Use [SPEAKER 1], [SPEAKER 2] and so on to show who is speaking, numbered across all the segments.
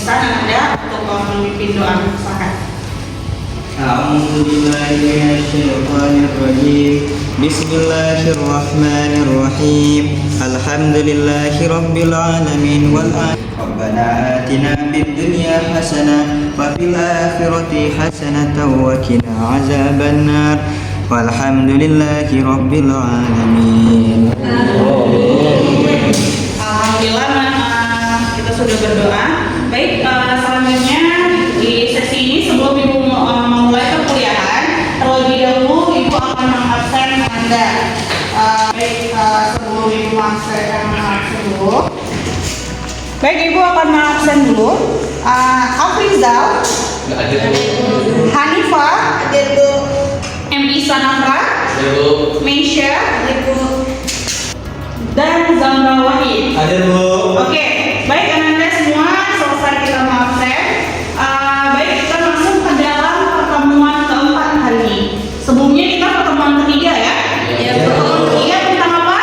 [SPEAKER 1] perpisahan Anda untuk memimpin doa. Silakan.
[SPEAKER 2] A'udzubillahi minasyaitonirrajim. Bismillahirrahmanirrahim. Alhamdulillahirabbil alamin wal Rabbana atina fid dunya hasanah wa fil akhirati hasanatan wa qina azabannar. Walhamdulillahirabbil alamin.
[SPEAKER 1] Alhamdulillah, kita sudah berdoa. Baik, selanjutnya di sesi ini sebelum Ibu memulai perkuliahan, terlebih dahulu Ibu akan mengabsen Anda. Sebelum Ibu mengabsen dulu. Baik, Ibu akan mengabsen dulu. Afrizal, Hanifah, MI Sanafra, Meisha, dan Zamra Wahid.
[SPEAKER 2] Hadir, Bu.
[SPEAKER 1] Oke, baik Anda semua selesai kita mengabsen. Baik, kita masuk ke dalam pertemuan keempat hari ini. Sebelumnya kita pertemuan ketiga ya. Pertemuan ketiga tentang apa?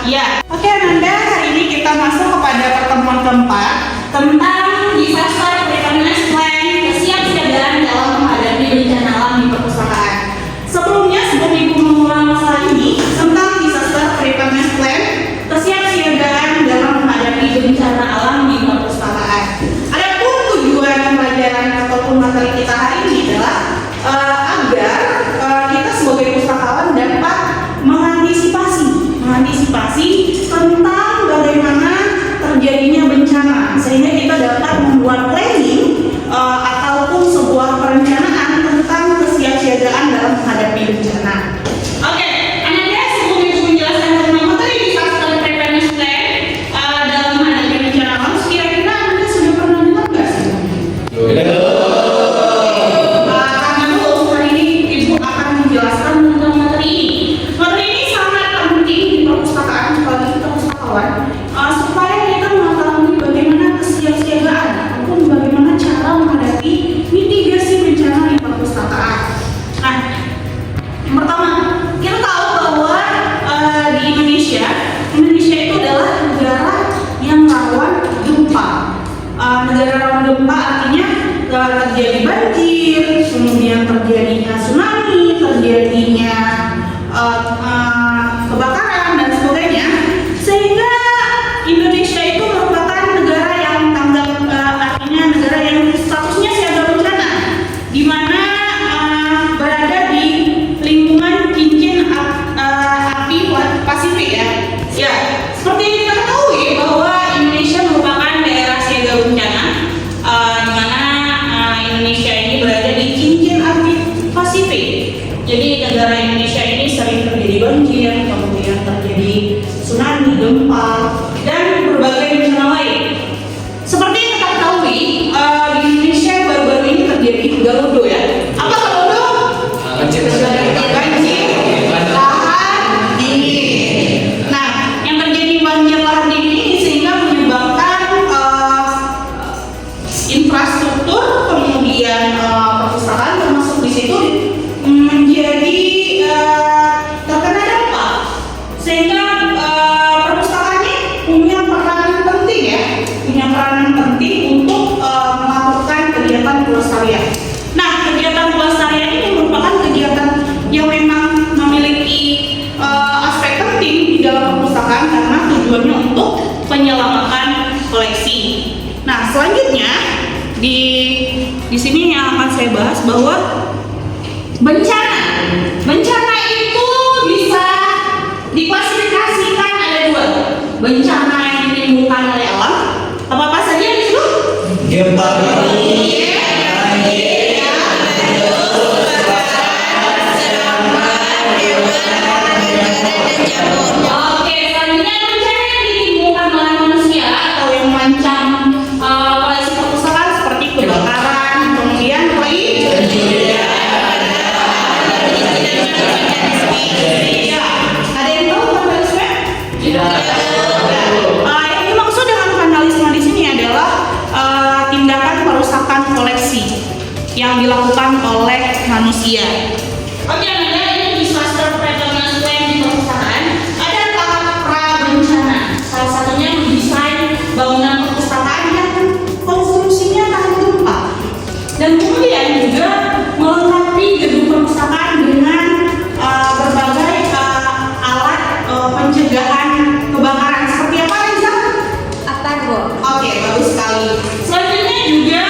[SPEAKER 1] Ya. Oke, Anda hari ini kita masuk kepada pertemuan keempat tentang disaster preparedness plan, kesiapsiagaan dalam menghadapi bencana alam di perpustakaan. Sebelum Ibu mengulang masalah ini tentang disaster preparedness plan, kesiapsiagaan dalam menghadapi bencana alam di perpustakaan. Adapun tujuan pelajaran ataupun materi kita hari ini adalah agar kita sebagai pustakawan dapat mengantisipasi tentang bagaimana terjadinya bencana, sehingga kita dapat membuat planning ataupun sebuah perencanaan tentang kesiapsiagaan dalam menghadapi bencana. Oke, Anda sebelum Ibu menjelaskan tentang materi disaster preparedness plan dalam menghadapi bencana alam, kira-kira Anda sudah pernah dengar nggak sih? Karena dulu hari ini Ibu akan menjelaskan tentang materi ini. Materi ini sangat penting di perpustakaan bagi kita pustakawan supaya kita mengetahui bagaimana kesiapsiagaan ataupun bagaimana cara menghadapi mitigasi bencana di perpustakaan. Nah, yang pertama, kita tahu bahwa di Indonesia itu adalah negara yang rawan gempa. Negara rawan gempa artinya terjadi banjir, kemudian terjadinya tsunami, terjadinya kebakaran dan sebagainya, sehingga Indonesia itu merupakan negara yang artinya negara yang statusnya siaga bencana, di mana berada di lingkungan cincin api Pasifik ya. Ya, seperti yang kita ketahui bahwa Indonesia merupakan daerah siaga bencana, di mana Indonesia ini berada di cincin api Pasifik. Jadi negara Indonesia ini sering terjadi banjir, kemudian terjadi tsunami, gempa, dan berbagai bencana lain. Seperti yang kita ketahui, di Indonesia baru-baru ini terjadi Galudo ya. Apa Galudo? Banjir lahar dingin. Nah, yang terjadi banjir lahar dingin ini sehingga menyebabkan infrastruktur, kemudian perpustakaan termasuk di situ menjadi terkena dampak, sehingga perpustakaannya punya peranan penting untuk melakukan kegiatan pelestarian. Nah, kegiatan pelestarian ini merupakan kegiatan yang memang memiliki aspek penting di dalam perpustakaan karena tujuannya untuk penyelamatan koleksi. Nah, selanjutnya di sini yang akan saya bahas bahwa bencana itu bisa diklasifikasikan ada dua. Bencana yang ditimbulkan oleh alam, apa saja di situ?
[SPEAKER 2] Gempa.
[SPEAKER 1] Oke, selanjutnya bencana yang ditimbulkan oleh manusia atau yang mengancam koleksi perpustakaan seperti kebakaran, kemudian ada yang tahu vandalisme? Tidak. sekali. Selanjutnya juga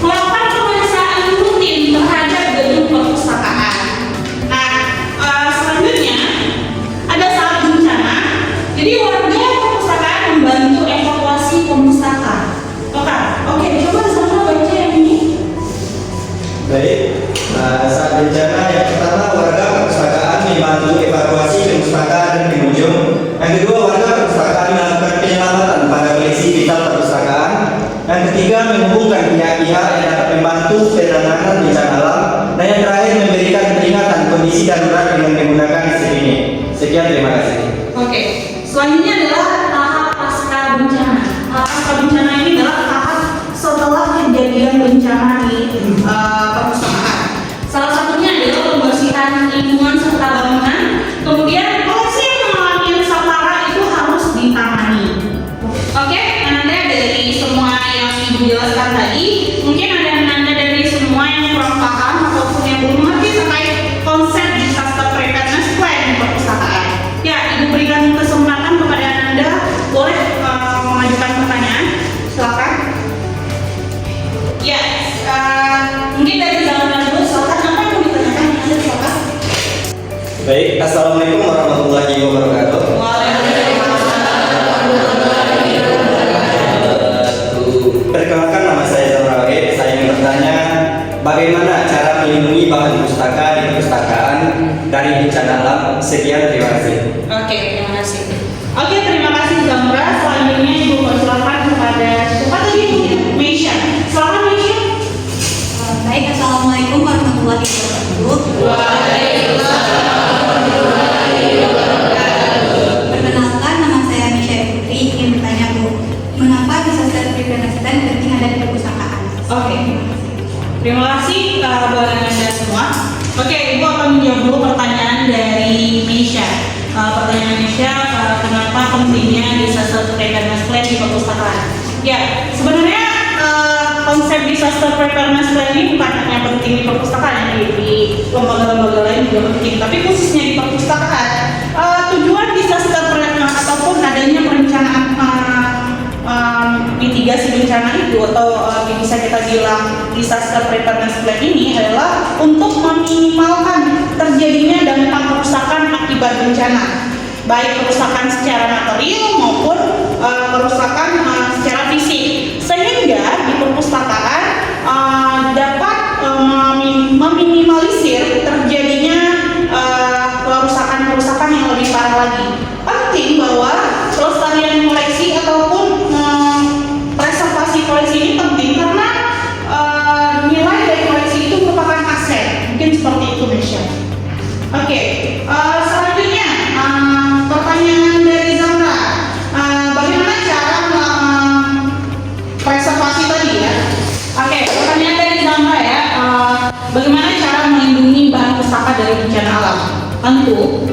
[SPEAKER 1] melakukan pemeriksaan rutin terhadap gedung perpustakaan. Nah, selanjutnya ada saat bencana. Jadi warga perpustakaan membantu evakuasi pemustaka. Oke, coba sama baca yang ini.
[SPEAKER 2] Baik, saat bencana yang pertama warga perpustakaan membantu evakuasi perpustakaan dan pengunjung. Yang kedua, warga perpustakaan melakukan penyelamatan pada koleksi vital perpustakaan. Yang ketiga, menghubungkan pihak-pihak yang dapat membantu penanganan bencana alam. Dan yang terakhir, memberikan peringatan kondisi darurat dengan menggunakan sirine. Sekian, terima kasih.
[SPEAKER 1] Oke, selanjutnya adalah tahap pasca bencana. Tahap pasca bencana ini adalah tahap setelah kejadian bencana di perpustakaan. Salah satunya adalah pembersihan lingkungan serta bangunan. Kemudian koleksi yang mengalami rusak parah itu harus ditangani. Oke, Anda dari semua yang Ibu jelaskan tadi, mungkin ada Anda dari semua yang kurang paham ataupun yang belum mengerti terkait konsep disaster preparedness plan di perpustakaan. Ya, Ibu berikan kesempatan kepada Anda, boleh mengajukan pertanyaan. Silakan. Ya, mungkin dari zaman dulu, silakan apa yang mau ditanyakan? Anda silakan.
[SPEAKER 2] Baik, assalamualaikum warahmatullahi wabarakatuh. Perkenalkan, nama saya Zamrawe. Saya ingin bertanya, bagaimana cara melindungi bahan pustaka di perpustakaan dari bencana alam? Sekian, terima kasih.
[SPEAKER 1] Oke, terima kasih. Oke, terima kasih Zamra. Selanjutnya Ibu persilakan kepada siapa tadi? Meisha. Silakan Meisha.
[SPEAKER 3] Baik, assalamualaikum warahmatullahi wabarakatuh. Perkenalkan, nama saya Misha Putri. Ingin bertanya, Bu, mengapa disaster preparedness plan penting ada di perpustakaan?
[SPEAKER 1] Oke. Terima kasih buat Anda semua. Oke, Ibu akan menjawab dulu pertanyaan dari Meisha. Pertanyaan Meisha, kenapa pentingnya disaster preparedness plan di perpustakaan? Ya, sebenarnya konsep disaster preparedness plan ini bukan hanya penting di perpustakaan, di lembaga-lembaga lain juga penting, tapi khususnya di perpustakaan. Tujuan disaster preparedness ataupun adanya perencanaan mitigasi bencana itu atau bisa kita bilang disaster preparedness plan ini adalah untuk meminimalkan terjadinya dampak kerusakan akibat bencana, baik kerusakan secara material maupun kerusakan secara fisik, sehingga di perpustakaan dapat meminimalisir terjadinya kerusakan-kerusakan yang lebih parah lagi. Penting bahwa pelestarian koleksi ataupun preservasi koleksi ini penting karena nilai dari koleksi itu merupakan aset. Mungkin seperti itu, Mesya. Oke, selanjutnya pertanyaan dari Zamra. Bagaimana cara preservasi tadi ya? Oke, pertanyaan dari Zamra ya. Bagaimana cara melindungi bahan pustaka dari bencana alam? Tentu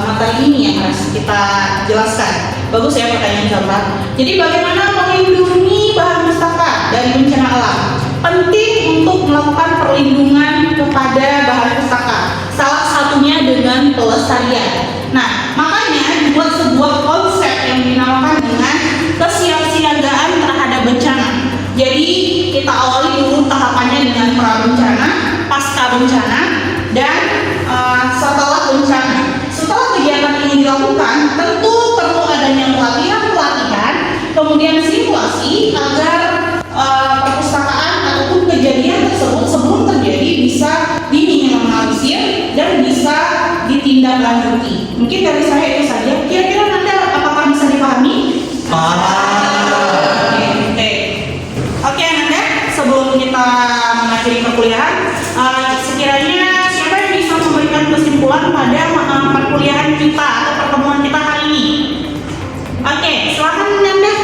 [SPEAKER 1] materi ini yang harus kita jelaskan. Bagus ya pertanyaan Zamra. Jadi bagaimana melindungi bahan pustaka dari bencana alam? Penting untuk melakukan perlindungan kepada bahan pustaka. Salah satunya dengan pelestarian. Nah, makanya dibuat sebuah konsep yang dinamakan dengan kesiapsiagaan terhadap bencana. Jadi kita awali dulu tahapannya dengan pra bencana, pasca bencana, dan setelah bencana. Setelah kegiatan ini dilakukan, tentu perlu adanya pelatihan, kemudian simulasi agar perpustakaan ataupun kejadian tersebut sebelum terjadi bisa diminimalisir dan bisa ditindaklanjuti. Mungkin dari saya itu saja. Kira-kira Anda apakah bisa dipahami? Oke, Anda, sebelum kita mengakhiri perkuliahan, sekiranya siapa yang bisa memberikan kesimpulan pada perkuliahan kita atau pertemuan kita hari ini? Oke, silakan Anda.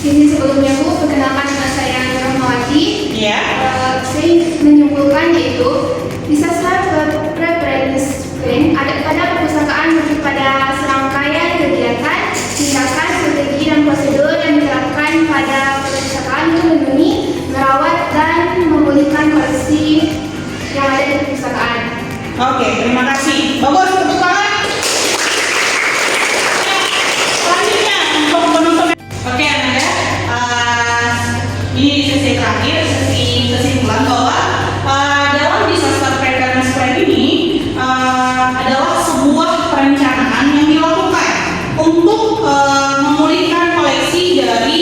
[SPEAKER 3] Ini sebelumnya, Bu, perkenalkan nama saya Rahmawati.
[SPEAKER 1] Ya.
[SPEAKER 3] Saya menyimpulkan yaitu disaster preparedness plan ada pada perpustakaan merujuk pada serangkaian kegiatan, tindakan, strategi dan prosedur yang diterapkan pada perpustakaan untuk melindungi, merawat dan memulihkan koleksi yang ada di perpustakaan.
[SPEAKER 1] Oke, terima kasih. Bagus, tepuk tangan. Selanjutnya, Oke, Ananda, ini di sesi terakhir, sesi kesimpulan bahwa dalam disaster preparedness plan ini adalah sebuah perencanaan yang dilakukan untuk memulihkan koleksi dari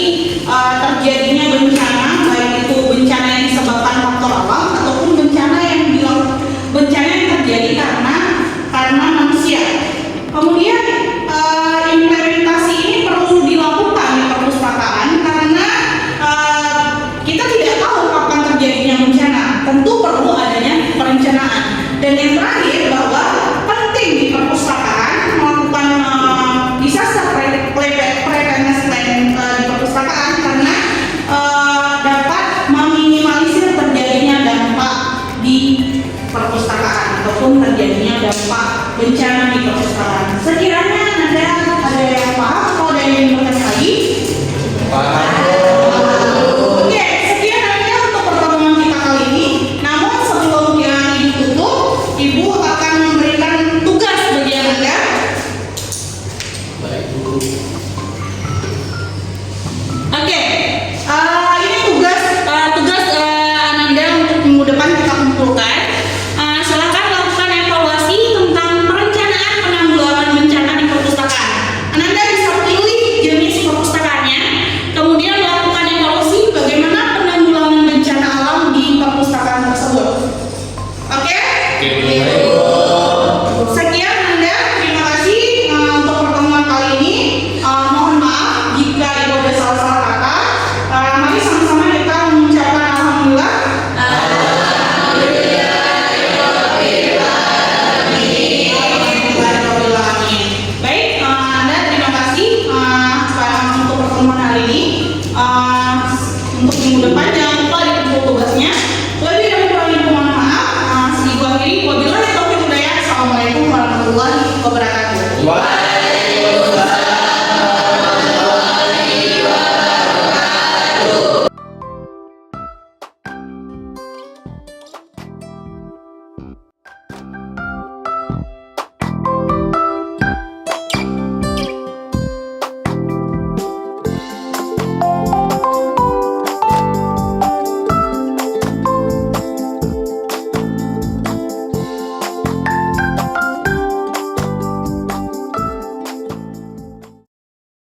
[SPEAKER 1] terjadinya bencana, baik itu bencana yang disebabkan faktor alam ataupun bencana yang terjadi karena manusia. Kemudian implementasi ini perlu dilakukan di perpustakaan karena kita tidak tahu kapan terjadinya bencana. Tentu perlu adanya perencanaan. Dan yang terakhir bahwa penting di perpustakaan melakukan disaster preparedness plan di perpustakaan karena dapat meminimalisir terjadinya dampak di perpustakaan ataupun terjadinya dampak bencana di perpustakaan. Sekiranya Anda ada yang paham atau ada yang ingin bertanya lagi? Oke, sekian aja untuk pertemuan kita kali ini. Namun sebelum yang ditutup, Ibu akan memberikan tugas bagi Anda. Oke, ini tugas Ananda untuk minggu depan kita kumpulkan. Silakan lakukan evaluasi tentang perencanaan penanggulangan bencana di perpustakaan. Ananda bisa pilih jenis perpustakaannya, kemudian lakukan evaluasi bagaimana penanggulangan bencana alam di perpustakaan tersebut. Oke? Sekian Anda, terima kasih untuk pertemuan kali ini. Mohon maaf jika Ibu ada salah-salah kata. Mari sama-sama kita mengucapkan alhamdulillah. Baik, Anda terima kasih untuk pertemuan hari ini. Untuk minggu depan jangan lupa dikumpul tugasnya. Lebih dan kurangnya mohon maaf. Wabillahi taufiq wal hidayah. Assalamualaikum warahmatullahi wabarakatuh.